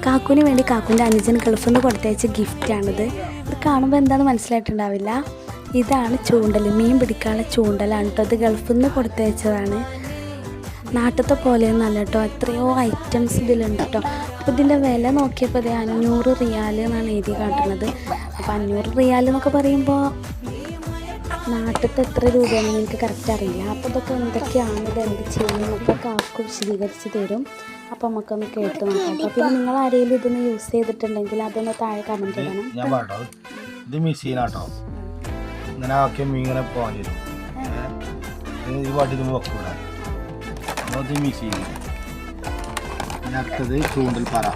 കാക്കുവിന് വേണ്ടി കാക്കുവിൻ്റെ അനുജൻ ഗൾഫിൽ നിന്ന് കൊടുത്തയച്ച ഗിഫ്റ്റാണിത്. ഇത് കാണുമ്പോൾ എന്താണെന്ന് മനസ്സിലായിട്ടുണ്ടാവില്ല. ഇതാണ് ചൂണ്ടൽ, മീൻ പിടിക്കാനുള്ള ചൂണ്ടലാണ് കേട്ടോ. ഇത് ഗൾഫിൽ നിന്ന് കൊടുത്തയച്ചതാണ്. നാട്ടിലത്തെ പോലെയൊന്നല്ല കേട്ടോ, എത്രയോ ഐറ്റംസ് ഇതിലുണ്ട് കേട്ടോ. അപ്പോൾ ഇതിൻ്റെ വില നോക്കിയപ്പോൾ ഇത് 500 റിയാൽ എന്നാണ് എഴുതി കാട്ടുന്നത്. അപ്പോൾ 500 റിയാൽ എന്നൊക്കെ പറയുമ്പോൾ നാട്ടിലത്തെ എത്ര രൂപയാണെന്ന് എനിക്ക് കറക്റ്റ് അറിയില്ല. അപ്പോൾ ഇതൊക്കെ എന്തൊക്കെയാണ്, ഇത് എന്ത് ചെയ്യുന്നതൊക്കെ കാക്കു വിശദീകരിച്ച് തരും. അപ്പോൾ നമുക്കൊന്ന് കേട്ട് നോക്കാം. അപ്പോൾ പിന്നെ നിങ്ങൾ ആരെങ്കിലും ഇതൊന്ന് യൂസ് ചെയ്തിട്ടുണ്ടെങ്കിൽ അതൊന്ന് താഴെ കമൻറ്റ് ചെയ്യണം. ഞാൻ പാട്ടോ, ഇത് മെഷീനാട്ടോ, ഇങ്ങനെ ആക്കിയ മീൻ ഇങ്ങനെ പോകാൻ തരും. ഈ പാട്ടിൽ വെക്കൂല, ഇത് മെഷീൻ. പിന്നെ അടുത്തത് ചൂണ്ടൽ പറ.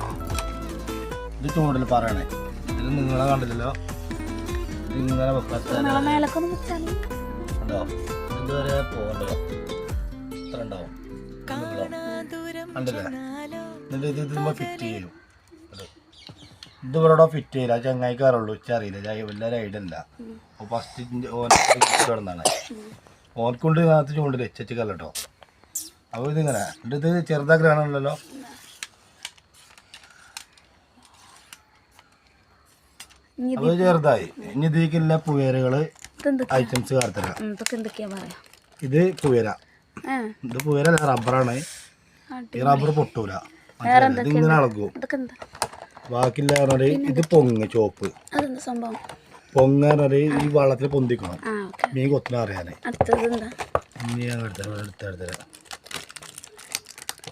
ഇത് ചൂണ്ടൽ പറയാണ്. ഇത് നിങ്ങളെ കണ്ടില്ലല്ലോ, ഇതിങ്ങനെ വെക്കാത്തോ ഇതുവരെ പോകണ്ടല്ലോ, ഇത്ര ഉണ്ടാവും കണ്ടില്ലേ. എന്നിട്ട് ഇത് ഇതുമ്പോൾ ഫിറ്റ് ചെയ്യും. ഇത് ഇവരോടെ ഫിറ്റ് ചെയ്യില്ല, ചങ്ങായിക്കാറുള്ളൂ, അറിയില്ല, എല്ലാവരും ഐഡിയ അല്ല. അപ്പോൾ ഫസ്റ്റ് ഓൻ കിടന്നാണ്, ഓൻക്കൊണ്ട് ഇതിനകത്ത് ചൂണ്ടിൽ വെച്ചേക്കല്ല കേട്ടോ. അപ്പോൾ ഇതിങ്ങനെ എന്നിട്ട് ഇത് ചെറുതാക്കലാണല്ലോ. അപ്പോൾ ചെറുതായി ഇനി ഇതിലേക്കുള്ള പുയരകള് ഐറ്റംസ് കാർത്തരാം. ഇത് പുയര, ഇത് പുയര റബ്ബറാണ്. ഈ റബ്ബർ പൊട്ടൂല, ഇതിങ്ങനെ അളകും. ബാക്കിയുള്ള പറഞ്ഞാല് ഇത് പൊങ്ങ് ചോപ്പ് പൊങ്ങ പറഞ്ഞാല് ഈ വള്ളത്തിൽ പൊന്തിക്കണം, മീൻ കൊത്തിന അറിയാന്. ഇനി ഞാൻ എടുത്തരാം.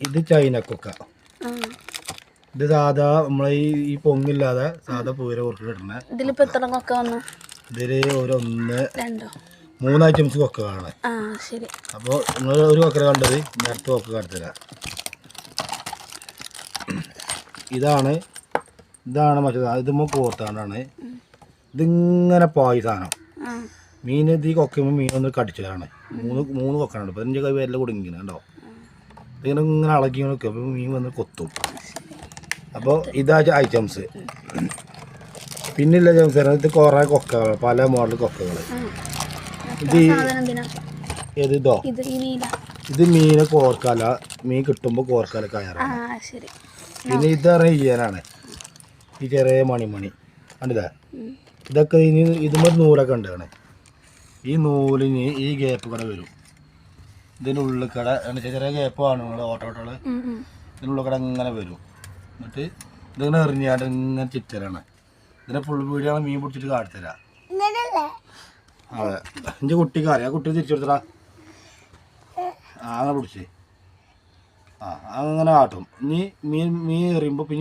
ഇത് ചൈനക്കൊക്ക. ഇത് സാധാ നമ്മളെ ഈ പൊങ്ങില്ലാതെ സാധാ പൂര കുറച്ചിടണ. ഇതില് ഒരു 3 ഐറ്റംസ് കൊക്ക കാണാൻ. അപ്പോൾ നിങ്ങൾ ഒരു കൊക്കര കണ്ടത്, അടുത്ത കൊക്ക കാണിച്ചുതരാം. ഇതാണ് മറ്റേ ഇതുമ്പോൾ കോർത്താണ്ടാണ്. ഇതിങ്ങനെ പായി സാധനം മീൻ. ഇത് ഈ കൊക്കുമ്പോൾ മീനൊന്ന് കടിച്ചതാണ്. 3 കൊക്കാണ്. 15 കൈ വരല കുടുങ്ങിങ്ങനെ കണ്ടോ. ഇങ്ങനെ ഇളക്കി നോക്കുക, അപ്പോൾ മീൻ വന്ന് കൊത്തും. അപ്പോൾ ഇതാ ഐറ്റംസ്. പിന്നില്ല ഐറ്റംസ് ഇത് കുറേ കൊക്കകൾ, പല മോഡൽ കൊക്കകൾ. ഇത് ഏതോ ഇത് മീനെ കോർക്കാല, മീൻ കിട്ടുമ്പോൾ കോർക്കാല കയറാണ്. പിന്നെ ഇത് പറഞ്ഞാൽ ചെയ്യാനാണ് ഈ ചെറിയ മണി കണ്ടില്ലേ. ഇതൊക്കെ ഇനി ഇതുമ്പോൾ നൂലൊക്കെ ഉണ്ടാണ്. ഈ നൂലിന് ഈ ഗ്യാപ്പ് കട വരും. ഇതിനുള്ളിൽ കട ചെറിയ ഗ്യാപ്പാണ് നിങ്ങൾ ഓട്ടോട്ടോള്. ഇതിനുള്ളിൽ കട ഇങ്ങനെ വരും. എന്നിട്ട് ഇതിങ്ങനെ എറിഞ്ഞാണ്ട് ഇങ്ങനെ ചിറ്റലാണ്. ഇതിനെ ഫുൾ വീഡിയോ മീൻ പിടിച്ചിട്ട് കാണിത്തരാം. അതെ, എൻ്റെ കുട്ടിക്കാരെ ആ കുട്ടി തിരിച്ചു കൊടുത്തടാ. അങ്ങനെ പിടിച്ച് അങ്ങനെ കാട്ടും. ഇനി മീൻ എറിയുമ്പോൾ പിന്നെ